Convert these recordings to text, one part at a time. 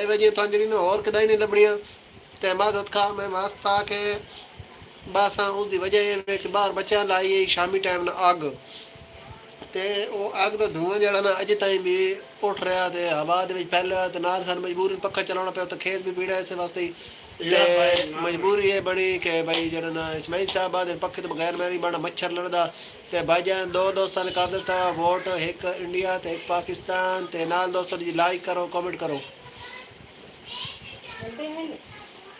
ਇਹ ਵਜੇ ਤਾਂ ਜਿਹੜੀ ਨੂੰ ਹੋਰ ਕਦਾਈ ਨਹੀਂ ਲੱਭਣੀਆਂ ਤੇ ਮਾਜ਼ਤ ਖਾ ਮੈਂ ਮਾਸਕ ਪਾ ਕੇ ਬਸ ਉਸ ਦੀ ਵਜ੍ਹਾ ਇਹ ਵੇ ਕਿ ਬਾਹਰ ਬੱਚਿਆਂ ਲਾਈ ਸ਼ਾਮੀ ਟਾਈਮ ਨਾਲ ਅੱਗ ਤੇ ਉਹ ਅੱਗ ਦਾ ਧੂਆਂ ਜਿਹੜਾ ਨਾ ਅਜੇ ਤਾਈਂ ਵੀ ਉੱਠ ਰਿਹਾ ਤੇ ਹਵਾ ਦੇ ਵਿੱਚ ਫੈਲਿਆ ਤੇ ਨਾਲ ਸਾਨੂੰ ਮਜਬੂਰੀ ਪੱਖਾ ਚਲਾਉਣਾ ਪਿਆ ਤੇ ਖੇਤ ਵੀ ਪੀੜਾ ਇਸੇ ਵਾਸਤੇ ਹੀ ਤੇ ਮਜਬੂਰੀ ਇਹ ਬਣੀ ਕਿ ਭਾਈ ਜਿਹੜਾ ਨਾ ਇਸਮਾਈਲ ਸਾਹਿਬ ਦੇ ਪੱਖੇ ਤੋਂ ਬਗੈਰ ਮੈਂ ਨਹੀਂ ਬਣਾ ਮੱਛਰ ਲੜਦਾ ਤੇ ਭਾਈਜਾਨ ਦੋ ਦੋਸਤਾਂ ਨੇ ਕਰ ਦਿੱਤਾ ਵੋਟ ਇੱਕ ਇੰਡੀਆ ਤੇ ਇੱਕ ਪਾਕਿਸਤਾਨ ਤੇ ਨਾਲ ਦੋਸਤੋ ਜੀ ਲਾਈਕ ਕਰੋ ਕਮੈਂਟ ਕਰੋ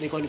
ਨਹੀਂ ਕੋਈ ਨਹੀਂ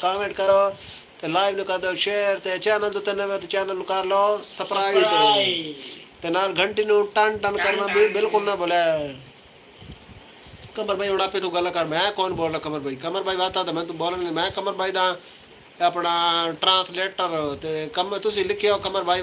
ਕਮੈਂਟ ਕਰੋ ਤੇ ਲਾਈਵ ਨੂੰ ਕਰ ਦਿਓ ਸ਼ੇਅਰ ਤੇ ਚੈਨਲ ਤੋਂ ਨਵੇਂ ਤੇ ਚੈਨਲ ਨੂੰ ਕਰ ਲਓ ਸਬਸਕ੍ਰਾਈਬ ਤੇ ਨਾਲ ਘੰਟੀ ਨੂੰ ਟਨ ਟਨ ਕਰਨਾ ਵੀ ਬਿਲਕੁਲ ਨਾ ਭੁੱਲਿਆ ਕਮਰ ਭਾਈ ਹੁਣ ਆਪੇ ਤੂੰ ਗੱਲ ਕਰ ਮੈਂ ਕੌਣ ਬੋਲਦਾ ਕਮਰ ਭਾਈ ਬਾਤਾਂ ਤਾਂ ਮੈਂ ਤੂੰ ਬੋਲਣ ਨਹੀਂ ਮੈਂ ਕਮਰ ਭਾਈ ਦਾ ਆਪਣਾ ਟਰਾਂਸਲੇਟਰ ਤੇ ਕਮ ਤੁਸੀਂ ਲਿਖਿਓ ਕਮਰ ਭਾਈ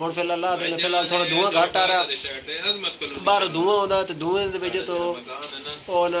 ਹੁਣ ਫਿਲਹਾਲ ਲਾ ਦੇਣਾ ਫਿਲਹਾਲ ਥੋੜਾ ਧੂਆਂ ਘੱਟ ਆ ਰਿਹਾ ਬਾਹਰ ਧੂਆਂ ਆਉਂਦਾ ਤੇ ਧੂਏ ਦੇ ਵਿੱਚ ਤੋਂ ਉਹ ਨਾ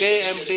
KMT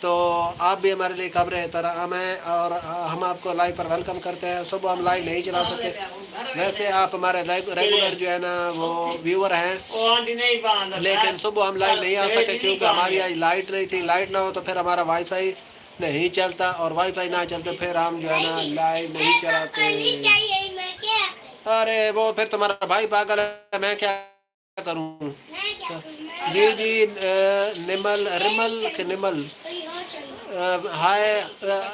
تو آپ بھی ہمارے لیے قبر احترام ہیں اور ہم آپ کو لائیو پر ویلکم کرتے ہیں. صبح ہم لائیو نہیں چلا سکتے, ویسے آپ ہمارے ریگولر جو ہے نا وہ ویور ہیں, وہ آنٹی نہیں باندھا لیکن صبح ہم لائیو نہیں آ سکے کیونکہ ہماری آج لائٹ نہیں تھی. لائٹ نہ ہو تو پھر ہمارا وائی فائی نہیں چلتا, اور وائی فائی نہ چلتے پھر ہم جو ہے نا لائیو نہیں چلاتے. ارے وہ پھر تمہارا بھائی پاگل ہے, میں کیا کروں. جی جی نمل ہائے,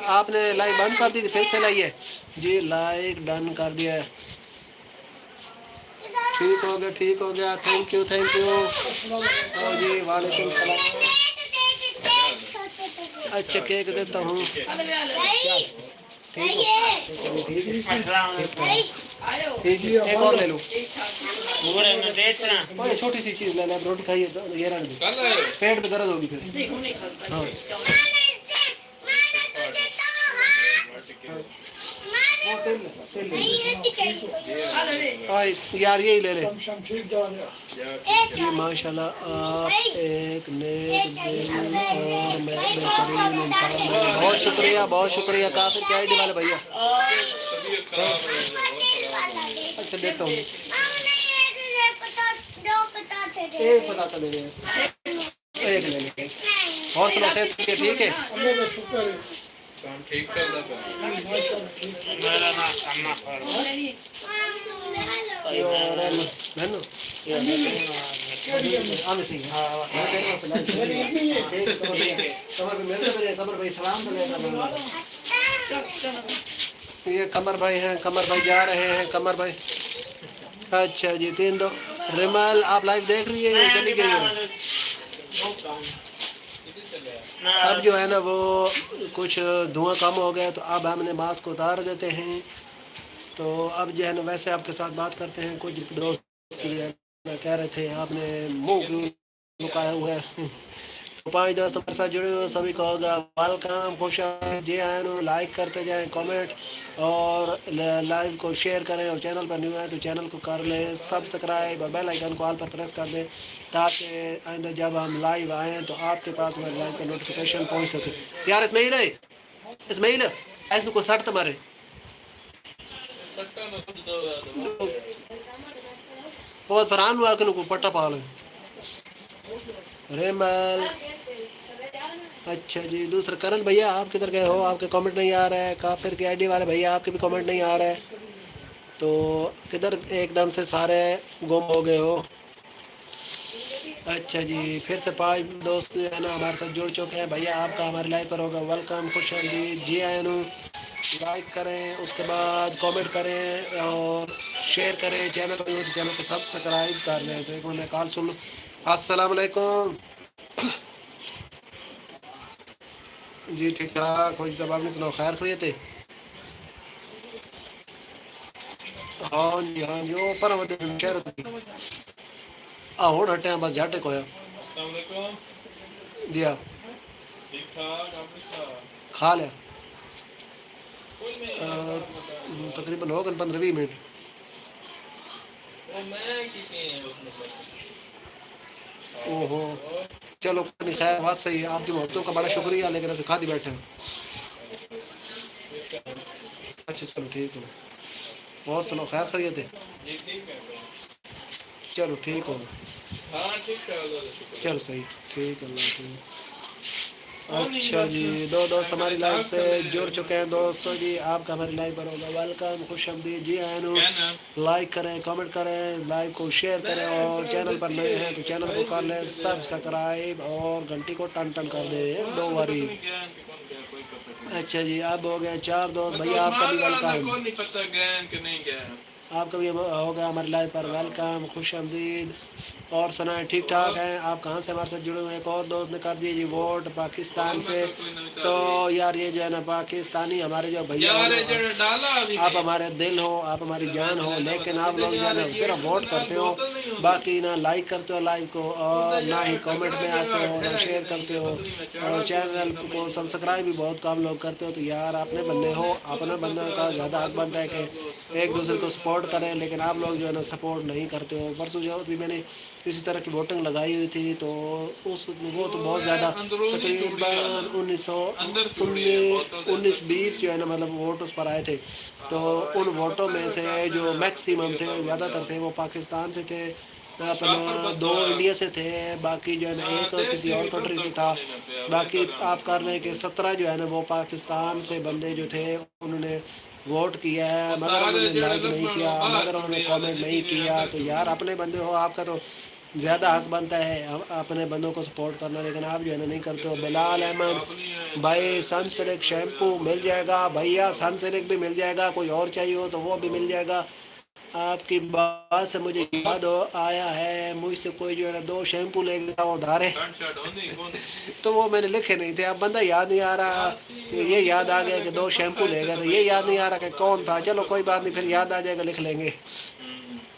آپ نے لائیو بند کر دی تھی, پھر سے لائیے. جی لائک ڈن کر دیا ہے, ٹھیک ہو گیا. Thank you. جی وعلیکم السلام. اچھا کیک دیتا ہوں. ایک اور لے لو, چھوٹی سی چیز لے لیں, روٹی کھائیے, یہ رکھ دو, کل ہے پیٹ میں درد ہوگی پھر. ہاں یار یہی لے لے. جی ماشاء اللہ آپ ایک نیک دل اور بہترین انسان ہیں. بہت شکریہ کافر کے آئی ڈی والے بھیا. طبیعت خراب ہے. اچھا دیتا ہوں, ایک پتاتا لے لیں, ایک لے لیں. اور سنا صحت ٹھیک ہے. کام ٹھیک کر دیتا یہ قمر بھائی ہیں, قمر بھائی جا رہے ہیں, قمر بھائی. اچھا جی 3-2. ریمل آپ لائیو دیکھ رہی ہیں, چلی گئی ہے. اب جو ہے نا وہ کچھ دھواں کم ہو گیا, تو اب ہم نے ماسک اتار دیتے ہیں. تو اب جو ہے نا ویسے آپ کے ساتھ بات کرتے ہیں. کچھ دوست کہہ رہے تھے آپ نے منہ کیوں لکایا ہوا ہے. 5 دوست ہمارے ساتھ جڑے ہوئے, سبھی کو ہوگا ویلکم, خوش آمدید. جی آئیں, لائک کرتے جائیں, کامنٹ اور لائیو کو شیئر کریں, اور چینل پر نیو ہے تو چینل کو کر لیں سبسکرائب, اور بیل آئیکن کو آل پر پریس کر دیں تاکہ آئندہ جب ہم لائیو آئیں تو آپ کے پاس ہمارے لائیو کا نوٹیفیکیشن پہنچ سکے. یار اسماعیل ایسے کو سٹ تمہارے بہت فرحان ہوا کہ کو پٹا پال ریمل. اچھا جی دوسرا کرن بھیا آپ کدھر گئے ہو, آپ کے کامنٹ نہیں آ رہا ہے. کافر کے آئی ڈی والے بھیا آپ کے بھی کامنٹ نہیں آ رہا ہے, تو کدھر ایک دم سے سارے گم ہو گئے ہو. اچھا جی پھر سے 5 دوست جو ہے نا ہمارے ساتھ جڑ چکے ہیں. بھیا آپ کا ہمارے لائیو پر ہوگا ویلکم, خوش آمدید. جی آئیں, لائک کریں, اس کے بعد کامنٹ کریں اور شیئر کریں. چینل کو سبسکرائب کر لیں. تو ایک میں کال سن لوں. السلام علیکم. جی ٹھیک ٹھاک, خوش صاحب آپ نے سناؤ, خیر خیریت ہے. ہاں جی اوپر شہر ہوں ہٹے بس جاٹے کو. السلام علیکم. جی ہاں ٹھیک ٹھاک, آپ نے کھا لیا, کوئی نہیں تقریباً ہو گئے 15-20 منٹ. میں کتنے اس میں او ہو چلو خیر بات صحیح ہے, آپ کی محبتوں کا بڑا شکریہ, لیکن ایسے کھا دی بیٹھے ہیں. اچھا چلو ٹھیک ہے, اور سنو خیر خیریت ہے. جی ٹھیک ہے, چلو ٹھیک ہو, ہاں ٹھیک ہے, شکریہ. چلو صحیح ٹھیک ہے, اللہ حافظ. اچھا جی 2 دوست ہماری لائف سے جڑ چکے ہیں. دوستوں جی آپ کا ہماری لائف پر ہوگا ویلکم, خوش آمدید. جی آئیں, لائک کریں, کامنٹ کریں, لائیو کو شیئر کریں, اور چینل پر نئے ہیں تو چینل کو کر لیں سبسکرائب, اور گھنٹی کو ٹن ٹن کر دیں 2 باری. اچھا جی اب ہو گیا 4 دوست. بھیا آپ کا بھی ویلکم, نہیں پتہ گیا کہ نہیں گیا. آپ کا بھی ہوگا ہمارے لائیو پر ویلکم, خوش آمدید. اور سنائیں ٹھیک ٹھاک ہیں, آپ کہاں سے ہمارے ساتھ جڑے ہوئے ہیں. ایک اور دوست نے کر دیے جی ووٹ پاکستان سے. تو یار یہ جو ہے نا پاکستانی ہمارے جو بھیا آپ ہمارے دل ہو, آپ ہماری جان ہو, لیکن آپ لوگ جو ہے نا صرف ووٹ کرتے ہو, باقی نہ لائک کرتے ہو لائیو کو, اور نہ ہی کامنٹ میں آتے ہو, نہ شیئر کرتے ہو, اور چینل کو سبسکرائب بھی بہت کم لوگ کرتے ہو. تو یار اپنے بندے ہو, اپنے بندوں کا زیادہ حق بنتا ہے کہ ایک دوسرے کو سپورٹ کریں، لیکن آپ لوگ جو ہے نا سپورٹ نہیں کرتے ہو. پرسوں جو بھی میں نے اسی طرح کی ووٹنگ لگائی ہوئی تھی تو وہ تو بہت زیادہ تقریباً 19-20 جو ہے نا مطلب ووٹ اس پر آئے تھے. تو ان ووٹوں میں سے جو میکسیمم تھے، زیادہ تر تھے وہ پاکستان سے تھے، اپنا 2 انڈیا سے تھے، باقی جو ہے نا ایک کسی اور کنٹری سے تھا. باقی آپ کر لیں کہ 17 جو ہے نا وہ پاکستان سے بندے جو تھے انہوں نے ووٹ کیا ہے، مگر انہوں نے لائک نہیں کیا، مگر انہوں نے کامنٹ نہیں کیا. تو یار اپنے بندے ہو، آپ کا تو زیادہ حق بنتا ہے اپنے بندوں کو سپورٹ کرنا، لیکن آپ جو ہے نا نہیں کرتے ہو. بلال احمد بھائی سن سلک شیمپو مل جائے گا بھیا، سن سلک بھی مل جائے گا، کوئی اور چاہیے ہو تو وہ بھی مل جائے گا. آپ کی بات سے مجھے یاد آیا ہے مجھ سے کوئی جو ہے نا 2 شیمپو لے گیا ادھارے، تو وہ میں نے لکھے نہیں تھے. اب بندہ یاد نہیں آ رہا، یہ یاد آ گیا کہ 2 شیمپو لے گئے، تو یہ یاد نہیں آ رہا کہ کون تھا. چلو کوئی بات نہیں، پھر یاد آ جائے گا، لکھ لیں گے.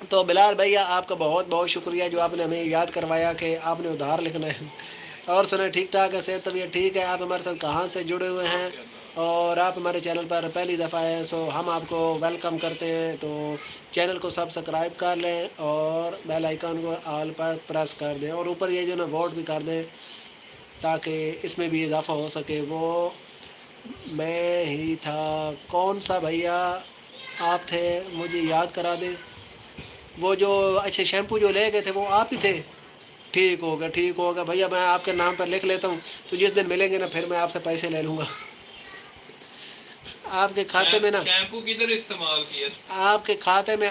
تو بلال بھیا آپ کا بہت بہت شکریہ جو آپ نے ہمیں یاد کروایا کہ آپ نے ادھار لکھنا ہے. اور سنیں ٹھیک ٹھاک ہے، صحت طبیعت ٹھیک ہے؟ آپ ہمارے ساتھ کہاں سے جڑے ہوئے ہیں اور آپ ہمارے چینل پر پہلی دفعہ ہیں، سو ہم آپ کو ویلکم کرتے ہیں. تو چینل کو سبسکرائب کر لیں اور بیل آئیکن کو آل پر پریس کر دیں، اور اوپر یہ جو نا ووٹ بھی کر دیں تاکہ اس میں بھی اضافہ ہو سکے. وہ میں ہی تھا، کون سا بھیا آپ تھے مجھے یاد کرا دیں. وہ جو اچھے شیمپو جو لے گئے تھے وہ آپ ہی تھے؟ ٹھیک ہوگا ٹھیک ہوگا بھیا، میں آپ کے نام پر لکھ لیتا ہوں، تو جس دن ملیں گے نا پھر میں آپ سے پیسے لے لوں گا. آپ کے کھاتے میں نا شیمپو کدھر استعمال کیا؟ آپ کے کھاتے میں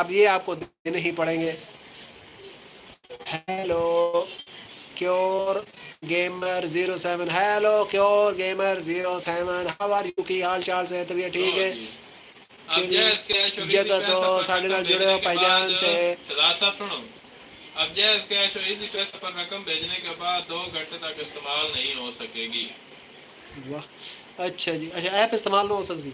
اب یہ آپ کو دینے ہی پڑیں گے. Hello cure gamer 07، hello cure gamer 07، how are you? کی حال چال سے طبیعت ٹھیک ہے؟ اب جیس کیش اور جگہ تو ساڑھے نال جڑے ہو پائی جان تے صاحب سنو، اب جیس کیش اور ایزی پیسہ پر رقم بھیجنے کے بعد 2 گھنٹے تک استعمال نہیں ہو سکے گی. واہ اچھا جی، اچھا ایپ استعمال نہ ہو سکتی.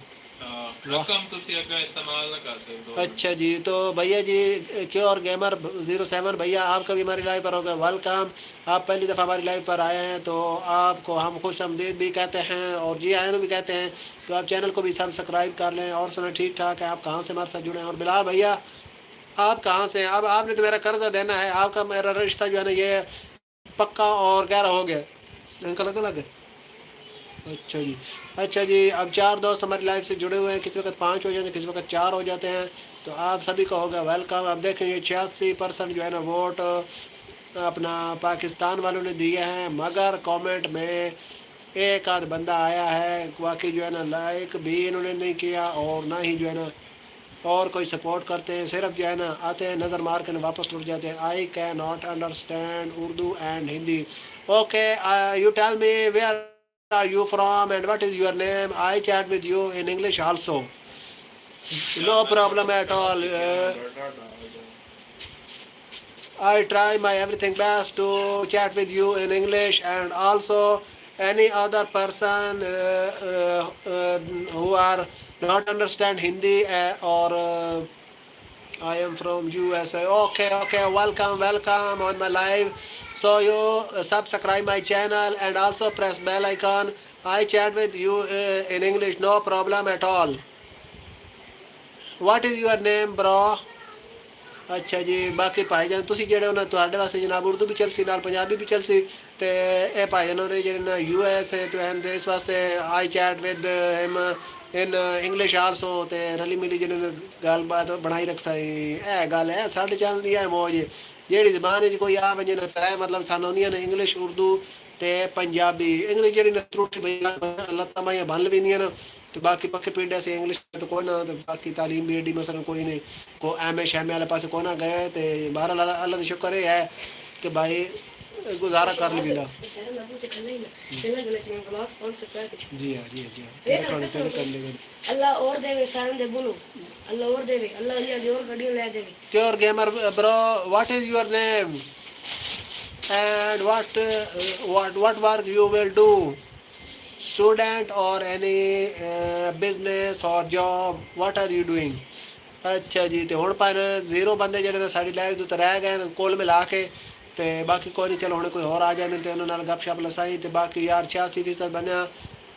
رقم تسی اگر استعمال نہ کر سکتے. اچھا جی، تو بھیا جی کیو اور گیمر 07 بھیا آپ کا بھی ہماری لائف پر ہوگا ویلکم. آپ پہلی دفعہ ہماری لائف پر آئے ہیں تو آپ کو ہم خوش آمدید بھی کہتے ہیں اور جی آئین بھی کہتے ہیں. تو آپ چینل کو بھی سبسکرائب کر لیں. اور سنیں ٹھیک ٹھاک ہے، آپ کہاں سے ہمارے ساتھ جڑے ہیں؟ اور بلال بھیا آپ کہاں سے ہیں؟ اب آپ نے تو میرا قرضہ دینا ہے، آپ کا میرا رشتہ جو ہے نا یہ پکا اور گہرا ہو گیا. انکل الگ ہے. اچھا جی اچھا جی، اب 4 دوست ہماری لائف سے جڑے ہوئے ہیں، کسی وقت 5 ہو جاتے ہیں، کسی وقت 4 ہو جاتے ہیں. تو آپ سبھی کا ہوگا ویلکم. اب دیکھیں یہ 86% جو ہے نا ووٹ اپنا پاکستان والوں نے دیے ہیں، مگر کامنٹ میں ایک آدھ بندہ آیا ہے، باقی جو ہے نا لائک بھی انہوں نے نہیں کیا اور نہ ہی جو ہے نا اور کوئی سپورٹ کرتے ہیں. صرف جو ہے نا آتے ہیں نظر مار کے واپس ٹوٹ جاتے ہیں. I can not understand Urdu and Hindi. Okay you tell me where are you from and what is your name? I chat with you in English also. No problem at all. I try my everything best to chat with you in English, and also any other person who are not understand Hindi or I am from USA. Okay, welcome on my live. So you subscribe my channel and also press bell icon. I chat with you in English, no problem at all. What is your name, bro? اچھا جی، باقی بھائی جان تسی جڑے ہو نا تواڈے واسطے جناب اردو بھی چلسی نال پنجابی بھی چلسی تے اے بھائی جان نے جڑے نا یو ایس ہے تو اس واسطے آئی چیٹ ود ہم ان انگلش آلسو تے رلی ملی جڑے گل بات بنائی رکھسا اے گل ہے ساڈے چل دی ہے موج. جیڑی زبان وچ کوئی آ ونجے نا ترے مطلب سانوں ہوندیاں نے انگلش اردو تے پنجابی. انگلش جڑی نا تروٹی بھئی لتاں مائیں بن لویندیاں نا، تو باقی پکے پنڈ ایسے انگلش تو کوئی نہ، تو باقی تعلیم بھی ایڈی مثلا کوئی نہیں، کو ایم اے شیم والے پاس کوئی نہ گئے. تو بہرحال اللہ کا شکر یہ ہے کہ بھائی گزارا کر لی دا. جی ہاں جی ہاں کر لے گا. اللہ اور دے سارن دے بولو، اللہ اور دے، اللہ علی اور گڈیاں لے دے. کیور گیمر برو what is your name and what work you will do, student or any business or job, what are you doing? اچھا جی، تو ہوں پر 0 بندے جڑے ساری لائف تو رہ گئے کول ملا کے، تے باقی کوئی نہیں. چلو ہوں کوئی اور آ جائے تو انہوں نے گپ شپ لسائی. تو باقی یار 86% بندیاں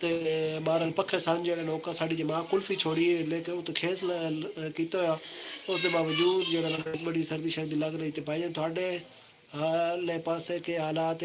ਤੇ ਬਾਹਰਲ ਪੱਖੇ ਸਨ ਜਿਹੜੇ ਲੋਕਾਂ ਸਾਡੀ ਜਮਾ ਕੁਲਫੀ ਛੋੜੀ ਹੈ ਲੇਕਿਨ ਉਹ ਤਾਂ ਖੇਸ ਕੀਤਾ ਹੋਇਆ, ਉਸ ਦੇ ਬਾਵਜੂਦ ਜਿਹੜਾ ਬੜੀ ਸਰਦੀ ਸ਼ਰਦੀ ਲੱਗ ਰਹੀ। ਤੇ ਭਾਈ ਤੁਹਾਡੇ ਹਾਲੇ ਪਾਸੇ ਕੇ ਹਾਲਾਤ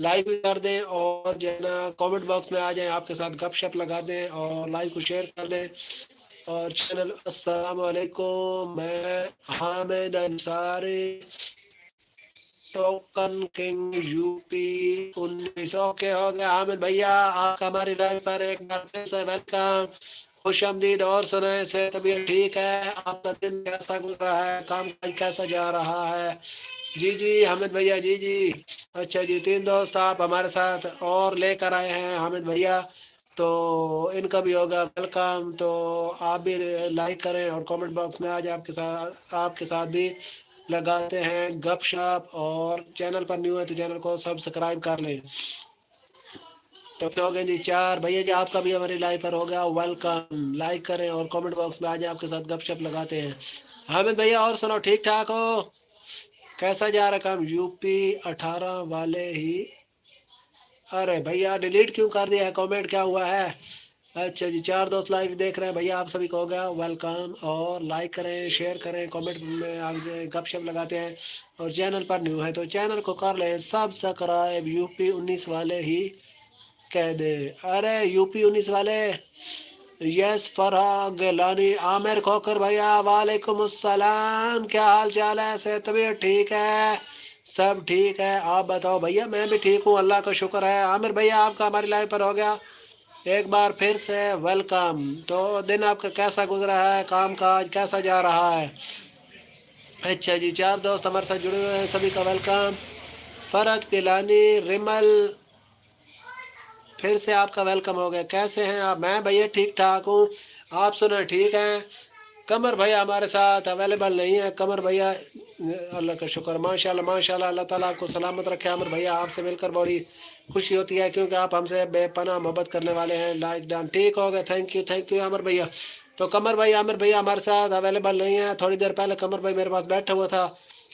لائک بھی کر دیں اور جو ہے نا کامنٹ باکس میں آ جائیں، آپ کے ساتھ گپ شپ لگا دیں اور لائک کو شیئر کر دیں اور چینل السلام علیکم، میں Hamid Ansari token king U P 1900 کے ہو گیا۔ حامد بھیا آپ کا ہماری لائف پر ایک بار پھر سے ویلکم، خوش آمدید۔ اور سنیں سے طبیعت ٹھیک ہے؟ آپ کا دن کیسا گزرا ہے؟ کام کاج کیسا جا رہا ہے؟ جی جی حامد بھیا، جی جی اچھا جی، 3 دوست آپ ہمارے ساتھ اور لے کر آئے ہیں حامد بھیا، تو ان کا بھی ہوگا ویلکم۔ تو آپ بھی لائک کریں اور کامنٹ باکس میں آج آپ کے ساتھ بھی لگاتے ہیں گپ شپ، اور چینل پر نیو ہے تو چینل کو سبسکرائب کر لیں۔ تو ہو گئے جی 4 بھیا جی، آپ کا بھی ہماری لائف پر ہو گیا ویلکم، لائک کریں اور کامنٹ باکس میں آج آپ کے ساتھ گپ شپ لگاتے ہیں۔ حامد بھیا اور سنو، ٹھیک ٹھاک ہو؟ کیسا جا رہا کام؟ یو پی 18 والے ہی، ارے بھیا ڈیلیٹ کیوں کر دیا ہے؟ کامنٹ کیا ہوا ہے؟ اچھا جی 4 دوست لائیو دیکھ رہے ہیں بھیا، آپ سبھی کو ہو گیا ویلکم، اور لائک کریں شیئر کریں کامنٹ میں آگے گپ شپ لگاتے ہیں، اور چینل پر نیو ہے تو چینل کو کر لیں سبسکرائب، یو پی 19 والے ہی کہہ دے۔ ارے یو پی 19 والے، یس فرحا گیلانی، عامر کھوکر بھیا وعلیکم السلام، کیا حال چال ہے؟ سے طبیعت ٹھیک ہے؟ سب ٹھیک ہے، آپ بتاؤ بھیا؟ میں بھی ٹھیک ہوں، اللہ کا شکر ہے۔ عامر بھیا آپ کا ہماری لائف پر ہو گیا ایک بار پھر سے ویلکم۔ تو دن آپ کا کیسا گزرا ہے؟ کام کاج کیسا جا رہا ہے؟ اچھا جی 4 دوست ہمارے ساتھ جڑے ہوئے ہیں، سبھی کا ویلکم۔ فرحت گیلانی، ریمل، پھر سے آپ کا ویلکم ہو گیا، کیسے ہیں آپ؟ میں بھیا ٹھیک ٹھاک ہوں، آپ سنیں ٹھیک ہیں؟ قمر بھیا ہمارے ساتھ اویلیبل نہیں ہے، قمر بھیا اللہ کا شکر، ماشاء اللہ ماشاء اللہ، اللہ تعالیٰ آپ کو سلامت رکھے۔ عامر بھیا آپ سے مل کر بڑی خوشی ہوتی ہے کیونکہ آپ ہم سے بے پناہ محبت کرنے والے ہیں، لائک ڈان ٹھیک ہو گیا، تھینک یو عامر بھیا۔ تو قمر بھائی عامر بھیا ہمارے ساتھ اویلیبل نہیں ہے، تھوڑی دیر پہلے قمر بھائی میرے پاس بیٹھا ہوا تھا،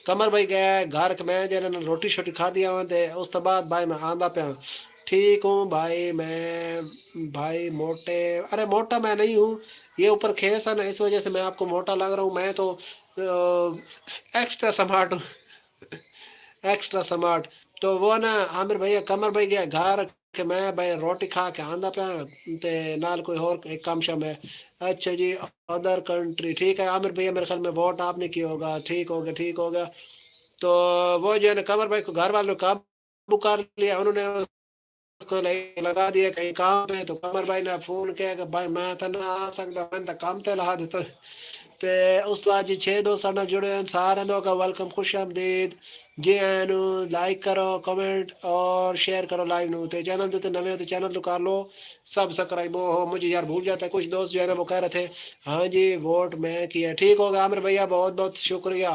قمر بھائی گیا ہے گھر کے، میں جو روٹی شوٹی کھا دیا ہوں تے اس تو بعد بھائی میں آندا پہ ہوں، ٹھیک ہوں بھائی، میں بھائی موٹے، ارے موٹا میں نہیں ہوں، یہ اوپر کھیس ہے نا اس وجہ سے میں آپ کو موٹا لگ رہا ہوں، میں تو ایکسٹرا سمارٹ ہوں، ایکسٹرا سمارٹ۔ تو وہ نا عامر بھیا قمر بھائی گیا گھر کہ میں بھائی روٹی کھا کے آندا پہ تے نال کوئی اور ایک کام شام ہے۔ اچھا جی ادر کنٹری، ٹھیک ہے عامر بھیا، میرے خیال میں ووٹ آپ نے کیا ہوگا، ٹھیک ہو گیا ٹھیک ہو گیا۔ تو وہ جو ہے نا قمر بھائی کو گھر والوں نے قابو کر لیا، انہوں نے کو لگا دیا کہیں کام پہ، تو قمر بھائی نے فون کیا کہ بھائی میں تو نہ آ سکتا، میں تو کام تے لا دیتا۔ تے اس بعد جی 6 دوست سارے جڑے ہیں، سارے لوگوں کا ویلکم، خوش آمدید جی اینو، لائک کرو کمنٹ اور شیئر کرو لائیو نو، تے چینل تے نویں تو چینل تو کر لو سبسکرائب۔ ہو مجھے یار بھول جاتا ہے، کچھ دوست جو ہے نا وہ کہہ رہے تھے ہاں جی ووٹ میں کیا، ٹھیک ہوگا عامر بھیا بہت بہت شکریہ۔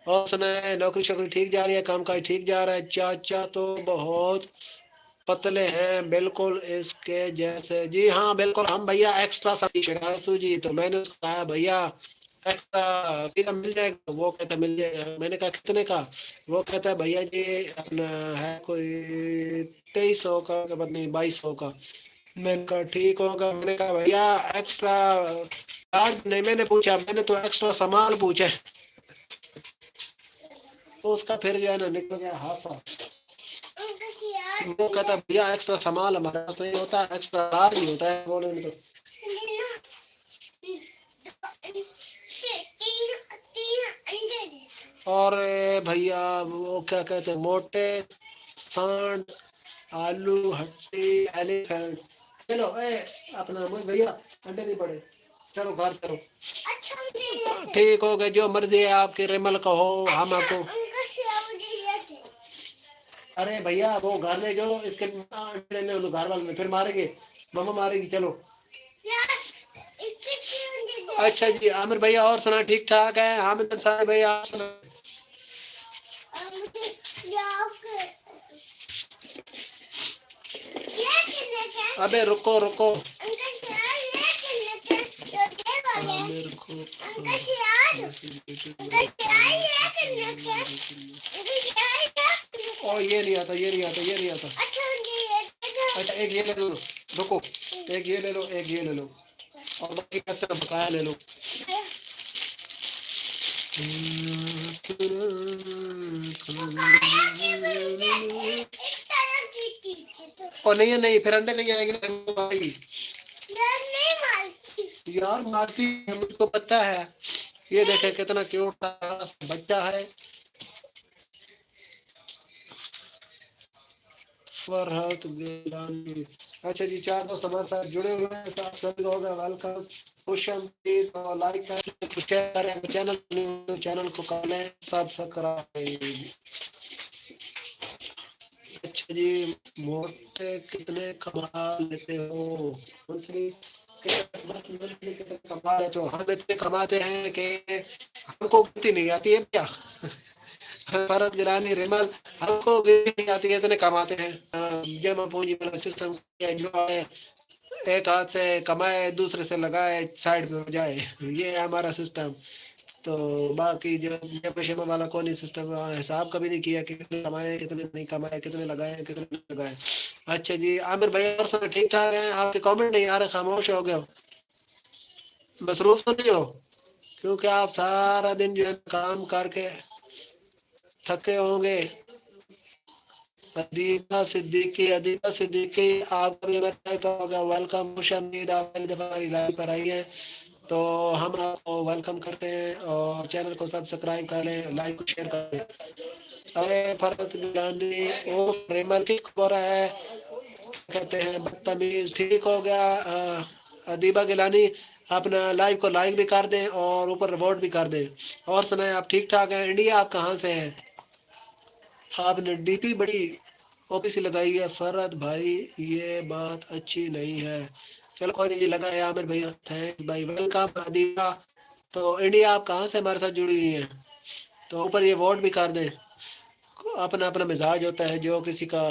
اور سنیں نوکری شوکری ٹھیک جا رہی ہے؟ کام کاج ٹھیک جا رہا ہے؟ چاچا تو بہت پتلے ہیں بالکل اس کے جیسے، جی ہاں بالکل، ہم بھیا ایکسٹرا سو جی، تو میں نے اس کو کہا بھیا ایکسٹرا پیزا مل جائے گا؟ وہ کہتا مل جائے گا، میں نے کہا کتنے کا؟ وہ کہتا ہے بھیا جی اپنا ہے کوئی 2300 کا کہ پتہ نہیں 2200 کا، میں نے کہا ٹھیک ہوگا، میں نے کہا بھیا ایکسٹرا چارج نہیں، میں نے پوچھا، میں نے تو ایکسٹرا سامان پوچھا، تو اس کا پھر جو ہے نا نکل گیا ہاسا، وہ کہتا ہے بھیا ایکسٹرا سامان ہمارے پاس نہیں ہوتا، ایکسٹرا چارج ہی ہوتا ہے، بولے تو اور بھیا وہ کیا کہتے ہیں موٹے سانڈ آلو ہٹی ایلیفینٹ، چلو اے اپنا بھیا انڈے نہیں پڑے، چلو گھر کرو، ٹھیک ہو گئے، جو مرضی ہے آپ کی، ریمل کا ہو ہم آپ کو، ارے بھیا وہ گھر لے جاؤ، اس کے گھر والے میں پھر مارے گے، ماما مارے گی، چلو۔ اچھا جی عامر بھیا اور سنا ٹھیک ٹھاک ہے؟ حامد انصاری بھیا آپ سنا؟ ابے رکو رکو، عامر کو او یہ نہیں آتا یہ نہیں آتا یہ نہیں آتا، اچھا ایک یہ لے لو، رکو ایک یہ لے لو ایک یہ لے لو، اور باقی کا صرف بقایا لے لو۔ اور نہیں پھر انڈے نہیں آئیں گے یار، مارتی مجھ کو پتا ہے. یہ دیکھیں کتنا کیوٹ بچہ ہے. فرحت گیلانی. اچھا جی، 4 دوست ہمارے ساتھ جڑے ہوئے ہیں. آپ سبھی کو ہوگا ویلکم، خوش آمدید. اور لائک کریں، شیئر کریں. چینل کو کر لیں سبسکرائب. اچھا جی، موٹے کتنے کما لیتے ہو؟ منتھلی کتنے کما لیتے ہو؟ ہم اتنے کماتے ہیں کہ ہم کو گنتی نہیں آتی ہے کیا. فرحت گیلانی ریمل، ہم کو گنتی نہیں آتی ہے، اتنے کماتے ہیں. جمع پونجی والا سسٹم جو ہے، ایک ہاتھ سے کمائے دوسرے سے لگائے سائڈ پہ ہو جائے، یہ ہے ہمارا سسٹم. تو باقی جو پیشے والا کون سسٹم حساب کبھی نہیں کیا کہ کتنے کمائے کتنے نہیں کمائے، کتنے لگائے کتنے نہیں لگائے. اچھا جی، عامر بھائی اور سب ٹھیک ٹھاک ہیں؟ آپ کے کامنٹ نہیں آ رہے، خاموش ہو گئے ہو. مصروف تو نہیں ہو؟ کیونکہ آپ سارا دن جو ہے کام کر کے تھکے ہوں گے. ادیبہ صدیقی آپ کو ویلکم، خوش آمدید. آپ پہلی دفعہ ہماری لائف پر آئی ہیں تو ہم آپ کو ویلکم کرتے ہیں. اور چینل کو سبسکرائب کر لیں، لائک شیئر کر لیں. ارے فرحت گیلانی او ریمل کس کو رہا ہے کہتے ہیں بدتمیز. ٹھیک ہو گیا. ادیبہ گیلانی اپنا لائیو کو لائک بھی کر دیں اور اوپر رپورٹ بھی کر دیں. اور سنائیں، آپ ٹھیک ٹھاک ہیں؟ انڈیا آپ کہاں سے ہیں؟ آپ نے ڈی پی بڑی اوپی سی لگائی ہے. فرحت بھائی یہ بات اچھی نہیں ہے. چلو کوئی نہیں جی، لگا ہے. عامر بھائی تھینک بھائی، ویلکم. ادیبہ تو انڈیا آپ کہاں سے ہمارے ساتھ جڑی ہوئی ہیں؟ تو اوپر یہ ووٹ بھی کر دیں. اپنا اپنا مزاج ہوتا ہے، جو کسی کا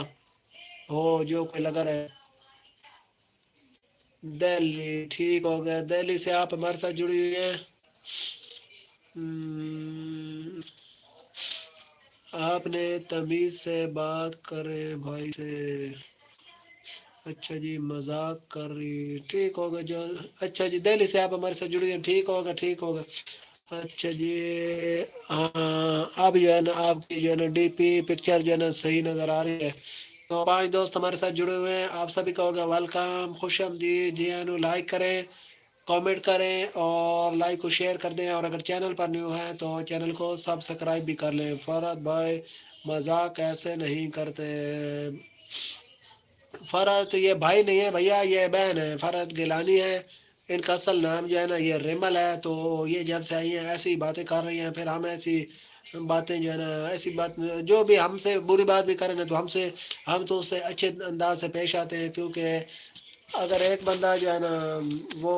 ہو جو کوئی لگا رہے. دہلی ٹھیک ہو گیا. دہلی سے آپ ہمارے ساتھ جڑی ہوئی ہیں. آپ نے تمیز سے بات کریں بھائی سے. اچھا جی، مذاق کر رہی. ٹھیک ہوگا جو. اچھا جی، دہلی سے آپ ہمارے ساتھ جڑی ہیں. ٹھیک ہوگا ٹھیک ہوگا. اچھا جی، ہاں اب جو ہے نا آپ کی جو ہے نا ڈی پی پکچر جو ہے نا صحیح نظر آ رہی ہے. تو 5 دوست ہمارے ساتھ جڑے ہوئے ہیں. آپ سبھی کو ہوگا ویلکم، خوش آمدید. جی ہاں، لائک کریں، کامنٹ کریں اور لائک کو شیئر کر دیں. اور اگر چینل پر نیو ہے تو چینل کو سبسکرائب بھی کر لیں. فرحت بھائی مذاق ایسے نہیں کرتے. فرحت یہ بھائی نہیں ہے بھیا، یہ بہن ہے. فرحت گیلانی ہے ان کا اصل نام، جو ہے نا یہ ریمل ہے. تو یہ جب سے آئی ہیں ایسی باتیں کر رہی ہیں، پھر ہم ایسی باتیں جو ہے نا ایسی بات جو بھی ہم سے بری بات بھی کریں نا تو ہم تو اس سے اچھے انداز سے پیش آتے ہیں. کیونکہ اگر ایک بندہ جو ہے نا وہ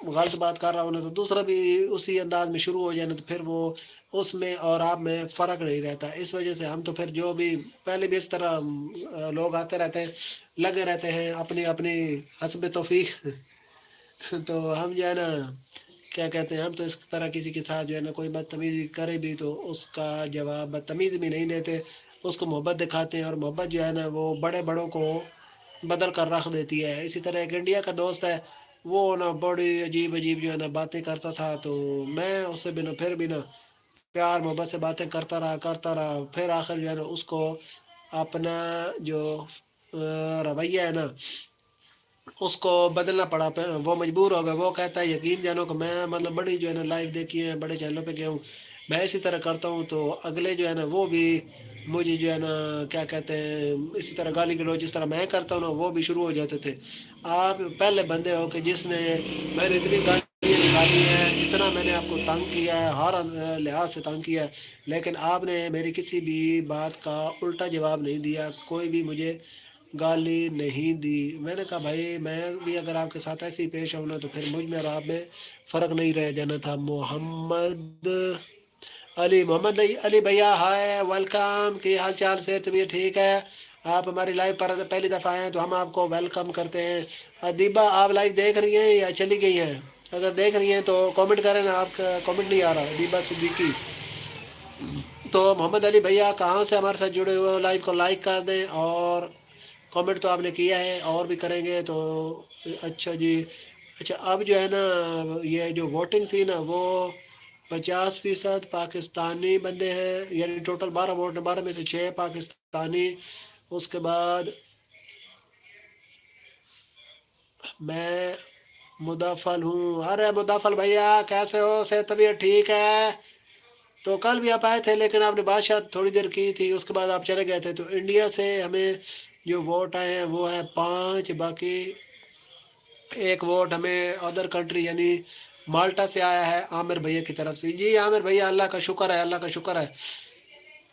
غلط بات کر رہا ہو نا تو دوسرا بھی اسی انداز میں شروع ہو جائے نا، تو پھر وہ اس میں اور آپ میں فرق نہیں رہتا. اس وجہ سے ہم تو پھر جو بھی پہلے بھی اس طرح لوگ آتے رہتے ہیں، لگے رہتے ہیں اپنی اپنی حسب توفیق. تو ہم جو ہے نا کیا کہتے ہیں، ہم تو اس طرح کسی کے ساتھ جو ہے نا کوئی بدتمیزی کرے بھی تو اس کا جواب بدتمیزی بھی نہیں دیتے، اس کو محبت دکھاتے ہیں. اور محبت جو ہے نا وہ بڑے بڑوں کو بدل کر رکھ دیتی ہے. اسی طرح ایک انڈیا کا دوست ہے، وہ نا بڑی عجیب جو ہے نا باتیں کرتا تھا. تو میں اس سے بنا پھر بھی نا پیار محبت سے باتیں کرتا رہا. پھر آخر جو ہے نا اس کو اپنا جو رویہ ہے نا اس کو بدلنا پڑا. وہ مجبور ہو گیا. وہ کہتا ہے یقین جانو کہ میں مطلب بڑی جو ہے نا لائف دیکھی ہے، بڑے چینلوں پہ گیا ہوں، میں اسی طرح کرتا ہوں. تو اگلے جو ہے نا وہ بھی مجھے جو ہے نا کیا کہتے ہیں اسی طرح گالی گلوچ جس طرح میں کرتا ہوں نا وہ بھی شروع ہو جاتے تھے. آپ پہلے بندے ہو کہ جس نے میں نے اتنی گالیاں نکالی ہیں، اتنا میں نے آپ کو تنگ کیا ہے، ہر لحاظ سے تنگ کیا ہے، لیکن آپ نے میری کسی بھی بات کا الٹا جواب نہیں دیا، کوئی بھی مجھے گالی نہیں دی. میں نے کہا بھائی میں بھی اگر آپ کے ساتھ ایسے ہی پیش آؤں نا تو پھر مجھ میں اور آپ میں فرق نہیں رہ جانا تھا. محمد علی بھیا ہائے ویلکم. کی حال چال سے طبیعت ٹھیک ہے؟ آپ ہماری لائف پر پہلی دفعہ آئے ہیں تو ہم آپ کو ویلکم کرتے ہیں. ادیبہ آپ لائف دیکھ رہی ہیں یا چلی گئی ہیں؟ اگر دیکھ رہی ہیں تو کامنٹ کریں نا. آپ کا کامنٹ نہیں آ رہا. ادیبہ صدیقی. تو محمد علی بھیا کہاں سے ہمارے ساتھ جڑے ہوئے ہو؟ لائف کو لائک کر دیں اور کامنٹ تو آپ نے کیا ہے اور بھی کریں گے تو اچھا جی. اچھا اب جو ہے نا یہ جو ووٹنگ تھی نا وہ 50% پاکستانی بندے ہیں، یعنی ٹوٹل 12 ووٹ، 12 میں سے 6 پاکستانی. اس کے بعد میں مدافل ہوں. ارے مدافل بھیا کیسے ہو؟ صحت طبیعت ٹھیک ہے؟ تو کل بھی آپ آئے تھے لیکن آپ نے بات شاید تھوڑی دیر کی تھی، اس کے بعد آپ چلے گئے تھے. تو انڈیا سے ہمیں جو ووٹ آئے ہیں وہ ہیں 5، باقی ایک ووٹ ہمیں ادر کنٹری یعنی مالٹا سے آیا ہے عامر بھیا کی طرف سے. جی عامر بھیا اللہ کا شکر ہے، اللہ کا شکر ہے.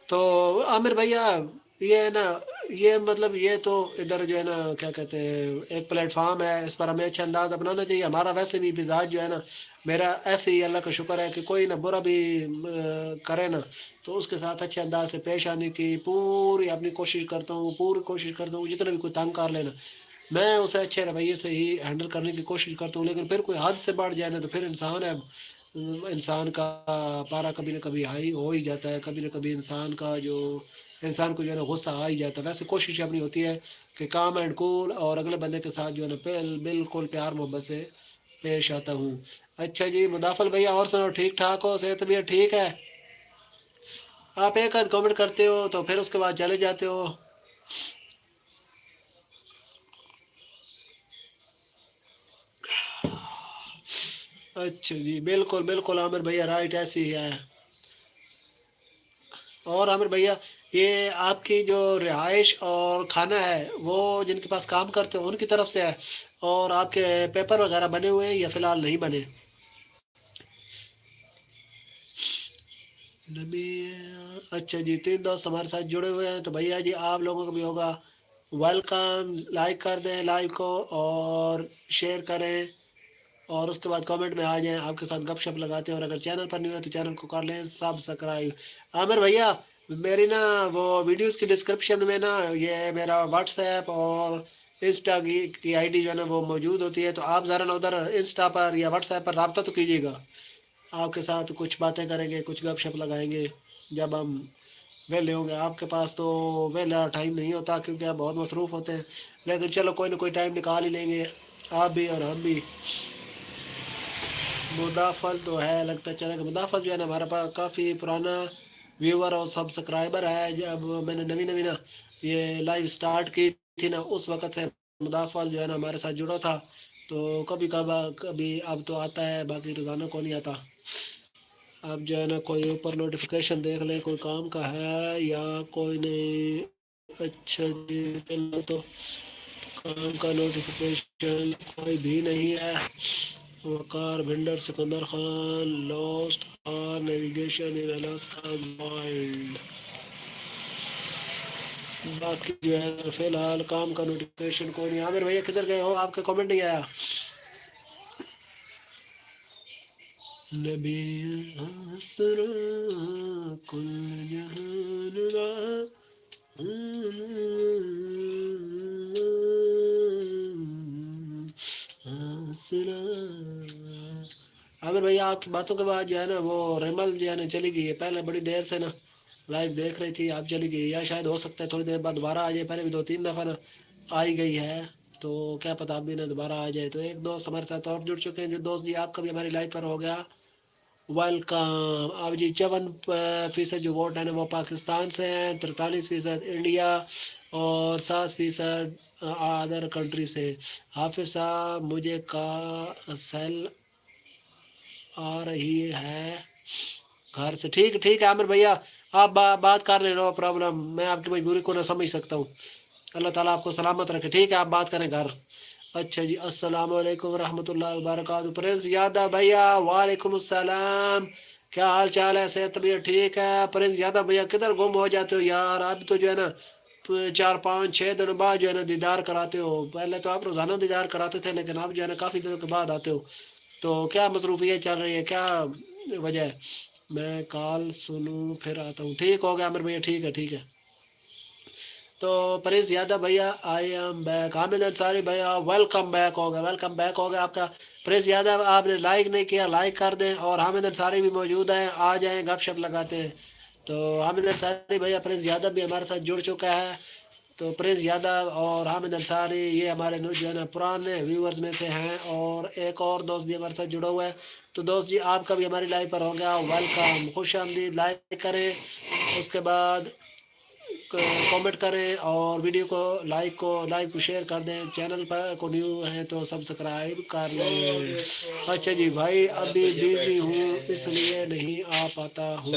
تو عامر بھیا یہ ہے نا، یہ مطلب یہ تو ادھر جو ہے نا کیا کہتے ہیں ایک پلیٹ فارم ہے، اس پر ہمیں اچھا انداز اپنانا چاہیے. ہمارا ویسے بھی مزاج جو ہے نا میرا ایسے ہی، اللہ کا شکر ہے کہ کوئی نہ برا بھی کرے نا تو اس کے ساتھ اچھے انداز سے پیش آنے کی پوری اپنی کوشش کرتا ہوں، پوری کوشش کرتا ہوں. جتنا بھی کوئی تنگ کر لینا میں اسے اچھے رویے سے ہی ہینڈل کرنے کی کوشش کرتا ہوں. لیکن پھر کوئی حد سے بڑھ جائے نا تو پھر انسان ہے، انسان کا پارا کبھی نہ کبھی ہائی ہو ہی جاتا ہے، کبھی نہ کبھی انسان کو جو ہے نا غصہ آ ہی جاتا ہے. ویسے کوشش اپنی ہوتی ہے کہ کام اینڈ کول اور اگلے بندے کے ساتھ جو ہے نا بالکل پیار محبت سے پیش آتا ہوں. اچھا جی مدافل بھیا اور سنو، ٹھیک ٹھاک ہو؟ صحت طبیعت ٹھیک ہے؟ آپ ایک آدھ کامنٹ کرتے ہو تو پھر اس کے بعد چلے جاتے ہو. اچھا جی بالکل بالکل عامر بھیا رائٹ ایسی ہی ہے. اور عامر بھیا یہ آپ کی جو رہائش اور کھانا ہے وہ جن کے پاس کام کرتے ہیں ان کی طرف سے ہے، اور آپ کے پیپر وغیرہ بنے ہوئے ہیں یا فی الحال نہیں بنے؟ اچھا جی 3 دوست ہمارے ساتھ جڑے ہوئے ہیں، تو بھیا جی آپ لوگوں کو بھی ہوگا ویلکم. لائک کر دیں لائیو کو اور شیئر کریں، اور اس کے بعد کامنٹ میں آ جائیں، آپ کے ساتھ گپ شپ لگاتے ہیں. اور اگر چینل پر نہیں ہو تو چینل کو کر لیں سبسکرائب. عامر بھیا میری نا وہ ویڈیوز کی ڈسکرپشن میں نا یہ میرا واٹس ایپ اور انسٹا کی آئی ڈی جو ہے نا وہ موجود ہوتی ہے، تو آپ ذرا نا ادھر انسٹا پر یا واٹس ایپ پر رابطہ تو کیجیے گا. آپ کے ساتھ کچھ باتیں کریں گے، کچھ گپ شپ لگائیں گے جب ہم ویلے ہوں گے. آپ کے پاس تو ویلا ٹائم نہیں ہوتا کیونکہ آپ بہت مصروف ہوتے ہیں، لیکن چلو کوئی نہ کوئی ٹائم نکال ہی لیں گے، آپ بھی اور ہم بھی. مدافل تو ہے لگتا چلے گا. مدافل جو ہے نا ہمارے پاس کافی پرانا ویور اور سبسکرائبر ہے. جب میں نے نوی نا یہ لائیو سٹارٹ کی تھی نا اس وقت سے مدافل جو ہے نا ہمارے ساتھ جڑا تھا. تو کبھی اب تو آتا ہے، باقی روزانہ کو نہیں آتا. اب جو ہے نا کوئی اوپر نوٹیفیکیشن دیکھ لیں کوئی کام کا ہے یا کوئی نہیں. اچھا جی تو کام کا نوٹیفیکیشن کوئی بھی نہیں ہے. Waqar Bhinder Sikandar Khan last are navigation in Alaska wild. باقی جو ہے فی الحال کام کا نوٹیفیکیشن کوئی نہیں. عامر بھیا کدھر گئے ہو؟ آپ کا کامنٹ نہیں آیا. نبی اسرا کل جہان را عامر بھیا آپ کی باتوں کے بعد جو ہے نا وہ ریمل جو ہے نا چلی گئی ہے. پہلے بڑی دیر سے نا لائیو دیکھ رہی تھی، آپ چلی گئی، یا شاید ہو سکتا ہے تھوڑی دیر بعد دوبارہ آ جائے. پہلے بھی 2-3 دفعہ نا آئی گئی ہے، تو کیا پتہ اب بھی نا دوبارہ آ جائے. تو ایک دوست ہمارے ساتھ اور جڑ چکے ہیں. جو دوست جی آپ کا بھی ہماری لائیو پر ہو گیا ویلکم. اب جی 54% جو ووٹ ہیں نا وہ پاکستان سے ہیں، 43% انڈیا اور 7% ادر کنٹری سے. حافظ صاحب مجھے کا سیل آ رہی ہے گھر سے. ٹھیک ہے عامر بھیا آپ بات کر لیں، نو پرابلم. میں آپ کی مجبوری کو نہ سمجھ سکتا ہوں. اللہ تعالیٰ آپ کو سلامت رکھے. ٹھیک ہے آپ بات کریں گھر. اچھا جی السلام علیکم ورحمۃ اللہ وبرکاتہ. پرنس یادو بھیا وعلیکم السلام، کیا حال چال ہے؟ صحت طبیعت ٹھیک ہے؟ پرنس یادو بھیا کدھر گم ہو جاتے ہو یار؟ اب تو جو ہے نا 4-5-6 دنوں بعد جو ہے نا دیدار کراتے ہو. پہلے تو آپ روزانہ دیدار کراتے تھے لیکن اب جو ہے نا کافی دنوں کے بعد آتے ہو. تو کیا مصروفیت چل رہی ہے، کیا وجہ ہے؟ میں کال سنوں پھر آتا ہوں. ٹھیک ہو گیا عامر بھیا، ٹھیک ہے. تو پرنس یادو بھیا I am back. Hamid Ansari بھیا ویلکم بیک ہو گیا آپ کا. پرنس یادو آپ نے لائک نہیں کیا، لائک کر دیں. اور حامد انصاری بھی موجود ہیں، آ جائیں گپ شپ لگاتے ہیں. تو حامد انصاری بھیا پرنس یادو بھی ہمارے ساتھ جڑ چکا ہے. تو پرنس یادو اور حامد انصاری یہ ہمارے جو ہے نا پرانے ویورز میں سے ہیں، اور ایک اور دوست بھی ہمارے ساتھ جڑا ہوا ہے. تو دوست جی آپ کا بھی ہماری لائف پر ہو گیا ویلکم، خوش آمدید. لائک کریں، اس کے بعد کامنٹ کریں، اور ویڈیو کو لائک کو شیئر کر دیں. چینل پر کو نیو ہیں تو سبسکرائب کر لیں. اچھا جی بھائی ابھی بیزی ہوں اس لیے نہیں آ پاتا ہوں.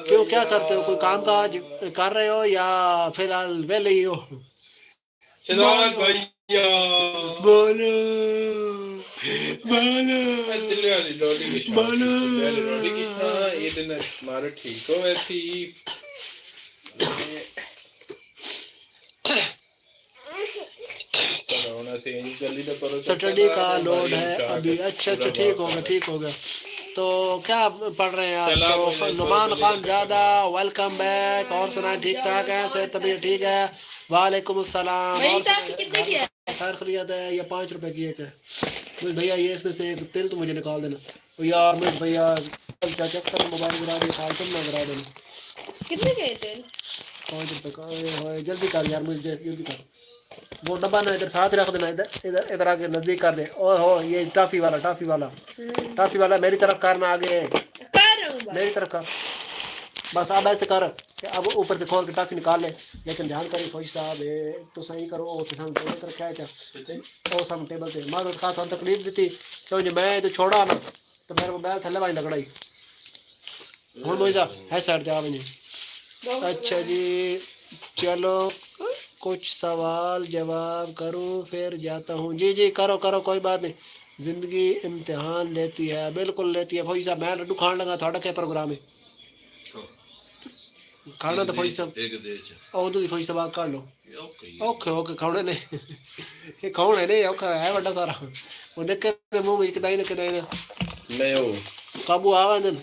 کیوں کیا کرتے ہو؟ کوئی کام کاج کر رہے ہو یا فی الحال ویلے ہی ہو؟ شہزاد بھیا بولو ہمارا ٹھیک ہو ویسی سٹڈی کا لوڈ ہے ابھی. اچھا ٹھیک ہوگا. تو کیا پڑھ رہے ہیں آپ؟ تو نعمان خان زیادہ ویلکم بیک. اور سنائیں ٹھیک ٹھاک ہے؟ صحت طبیعت ٹھیک ہے؟ وعلیکم السلام. اور خیر خیریت ہے؟ یہ 5 روپے کی ایک ہے مجھے بھیا، یہ اس میں سے ایک تل تو مجھے نکال دینا یار. مجھے بھیا چیک کر موبائل گرا دیا، سال تم نہ گرا دینا. کتنے کے تیل؟ 5 روپے کا. جلدی کر یار، مجھے جلدی کر. وہ ڈبا نا ادھر ساتھ رکھ دینا، ادھر آ کے نزدیک کر دے. او ہو یہ ٹافی والا میری طرف کرنا، آگے میری طرف کر. بس اب ایسے کر کہ اب اوپر سے کھول کے ٹافی نکال لے. لیکن دھیان کری فوجی صاحب تو صحیح کرو. او تو ٹیبل کر کیا سام ٹیبل سے ماں کا تھوڑا تکلیف دیتی کیوں میں تو چھوڑا نا تو میرے کو بیل تھلے والی لگڑائی ہوں مجھے ہے سائڈ جا مجھے. اچھا جی چلو کچھ سوال جواب کروں پھر جاتا ہوں. جی کرو کوئی بات نہیں. زندگی امتحان لیتی ہے، بالکل لیتی ہے. فوجی صاحب میں لڈو کھان لگا، تھوڑا کیا پروگرام ہے کھانا؟ تو فوجی صاحب اردو فوجی صاحب کر لو. اوکے کھانے نہیں یہ کھانا ہے نہیں اوکھا ہے بڑا سارا. وہ نکے منہ میں کدائی نہ میں قابو آوا دن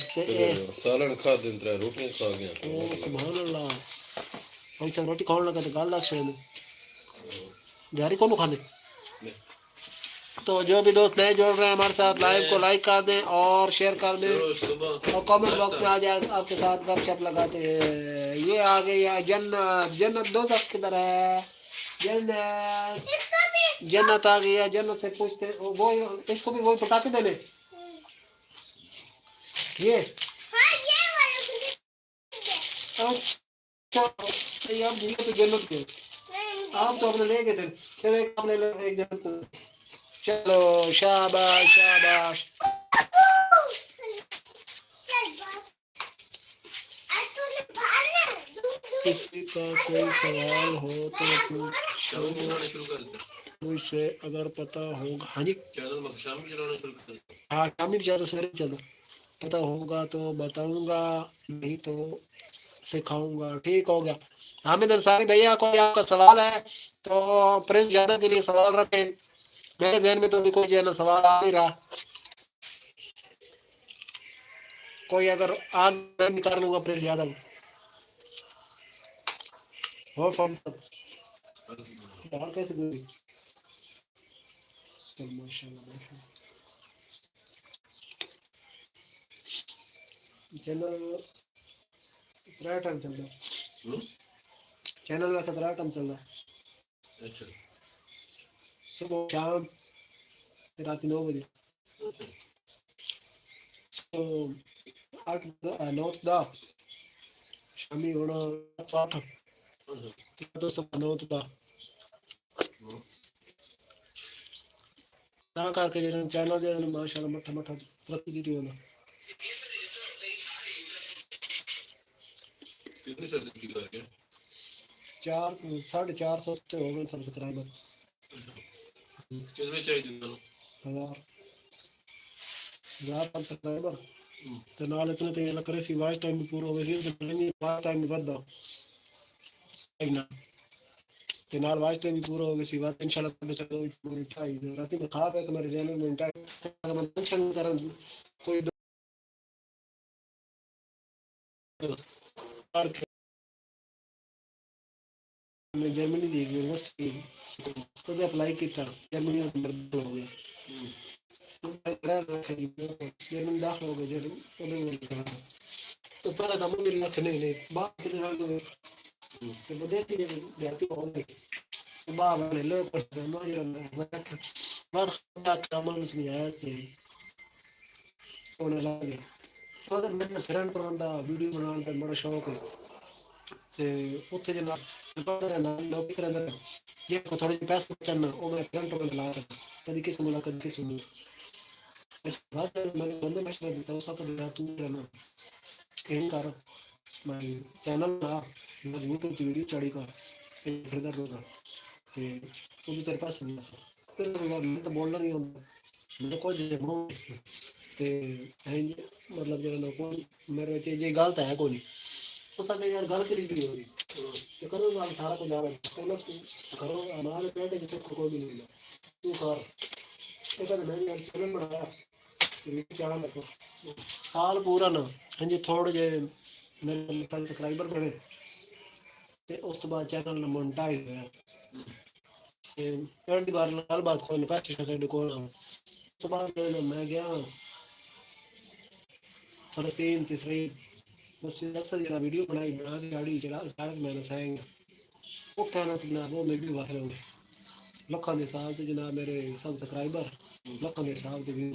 سالن کھا دن 3 روٹیاں کھا گیا. سبحان اللہ. فوجی صاحب روٹی کھانے لگا تو گل دس شاید دیہاری کون کھانے. تو جو بھی دوست نئے جوڑ رہے ہیں ہمارے ساتھ، لائیو کو لائک کر دیں اور شیئر کر دیں، اور کامنٹ باکس میں آ جائے آپ کے ساتھ گپ شپ لگاتے ہیں. یہ آ گئی ہے جنت. دوست کدھر ہے؟ جنت آ گئی ہے. جنت سے پوچھتے وہ اس کو بھی وہی پٹاخے دینے یہ جنت کے آپ تو اپنے لے گئے تھے. چلو اپنے ایک جنت. چلو شاباش. کسی کا کوئی سوال ہو تو پوچھو مجھ سے اگر پتہ ہوگا. ہاں جی ہاں شامی بھی زیادہ سویرے چلو پتہ ہوگا تو بتاؤں گا، نہیں تو سکھاؤں گا. ٹھیک ہو گیا. حامد انصاری بھیا کوئی آپ کا سوال ہے تو پرنس یادو کے لیے سوال رکھیں. میرے ذہن میں تو بھی کوئی جو ہے نا سوال آ نہیں رہا. کوئی اگر آگ نکال لوں گا پرنس یادو ہو فارم باہر کیسے گئی. چینل کتنا ٹائم چل رہا ہے؟ چینل کا کتنا ٹائم چل رہا ہے؟ صبح شام رات 9 بجے 8 9 10 شامی ہونا 8 تو سب 9 10 نہ کر کے چینل جو ہے ماشاءاللہ مٹھا ترقی کی ہونا. کتنی سبزی کر کے 450 ہو گئے سبسکرائبر. کتنے چاہیے 1000 سبسکرائبر تو نال اتنے تے لگ رہے سی واچ ٹائم بھی پورا ہو گیا سی. واچ ٹائم بھی وددا تے نال واچ ٹائم بھی پورا ہو گیا سی. بات انشاءاللہ پوری ٹھائی رات میں کھا کے میرے چینل میں ٹینشن کرن کوئی میں جرمنی دی یونیورسٹی کو اپلائی کیا. جرمنی ہو گیا داخل ہو گئے تو پہلے تو مجھے لکھ نہیں ਤੇ ਵਿਦੇਸ਼ੀ ਜਿਹੜੇ ਵਿਦਿਆਰਥੀ ਹੋਣਗੇ ਬਾਬਾ ਨੇ ਲੋਕ ਪਰਸਨੋ ਜਿਹੜਾ ਬਾਹਰ ਦਾ ਕੰਮ ਨਹੀਂ ਆਇਆ ਤੇ ਉਹਨੇ ਲਾਗੇ ਉਹਦਾ ਮੈਨੂੰ ਫਰੈਂਡ ਕਰਨ ਦਾ ਵੀਡੀਓ ਬਣਾਉਣ ਦਾ ਬੜਾ ਸ਼ੌਕ ਹੈ ਤੇ ਉੱਥੇ ਜਿਹੜਾ ਪਤਾ ਨਾ ਲੋਕ ਕਰਦੇ ਜੇ ਥੋੜੇ ਜਿਹੇ ਪੈਸੇ ਬਚਣ ਉਹ ਮੈਂ ਫਰੈਂਡ ਕਰਨ ਲਾ ਕਦੀ ਕਿਸੇ ਮੁਲਾਕਾਤ ਕਿਸੇ ਨੂੰ ਬਾਅਦ ਮੈਂ ਬੰਦੇ ਮਸ਼ਵਰਾ ਦਿੱਤਾ ਉਸ ਤੋਂ ਤੂੰ ਰਹਿਣਾ ਇਹ ਕਰ ਮੈਂ ਚੈਨਲ ਦਾ ਮੈਂ YouTube ਤੇ ਵੀਡੀਓ ਚੜੀ ਕਰ ਫਿਰ ਦਾ ਰੋਗਾ ਤੇ ਉਹ ਵੀ ਤੇਰੇ ਪਾਸ ਨਹੀਂ ਆ ਮੈਂ ਤਾਂ ਬੋਲਣਾ ਨਹੀਂ ਹੁੰਦਾ ਮੈਂ ਕੁਝ ਬਣਾਉ ਤੇ ਮਤਲਬ ਜਿਹੜਾ ਲੋਕ ਮੇਰੇ ਵਿੱਚ ਜੇ ਗਲਤ ਹੈ ਕੋਈ ਉਹ ਸਾਡੇ ਯਾਰ ਗੱਲ ਕਰੀ ਦੀ ਹੋਈ ਤੇ ਕਰੋ ਨਾਲ ਸਾਰਾ ਕੁਝ ਆਵੇ ਉਹਨਾਂ ਕਰੋ ਅਮਾਲ ਪੇਟ ਜਿੱਥੇ ਕੋਈ ਨਹੀਂ ਮਿਲਦਾ ਤੂੰ ਕਰ ਇਹ ਤਾਂ ਮੈਂ ਯਾਰ ਚੈਨਲ ਬਣਾਇਆ ਤੇ ਚਾਹ ਲੱਗੋ ਸਾਲ ਪੂਰਾ ਨਾ ਹਾਂਜੀ ਥੋੜੇ ਜਿਹੇ ਮੇਰੇ ਸਬਸਕ੍ਰਾਈਬਰ ਬਣੇ ਤੇ ਉਸ ਤੋਂ ਬਾਅਦ ਚੈਨਲ ਮੋਨਟਾਈਜ਼ ਹੋਇਆ ਤੇ ਪਹਿਲੀ ਵਾਰ ਨਾਲ ਬਾਤ ਕੋਈ ਨਹੀਂ ਪਾਛੇ ਸਾਡੇ ਕੋਲ ਤੋਂ ਬਾਅਦ ਮੈਂ ਗਿਆ ਫਲਸਤੀਨ ਤੇ ਇਸਰਾਈਲ ਬਸ ਅਕਸਰ ਜਿਹੜਾ ਵੀਡੀਓ ਬਣਾਈ ਬਣਾ ਕੇ ਗਾੜੀ ਚਲਾ ਅਚਾਨਕ ਮੈਂ ਨਸਾਂਗਾ ਉੱਥੇ ਨਾ ਜਨਾਬ ਉਹ ਮੇਰੀ ਵਾਰ ਹੋਵੇ ਲੱਖਾਂ ਦੇ ਹਿਸਾਬ ਤੇ ਜਨਾਬ ਮੇਰੇ ਸਬਸਕ੍ਰਾਈਬਰ ਲੱਖਾਂ ਦੇ ਹਿਸਾਬ ਤੇ ਵੀ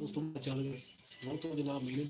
ਉਸ ਤੋਂ ਬਾਅਦ ਚੱਲ ਗਏ ਉਹ ਤੋਂ ਜਨਾਬ ਮਿਲੇ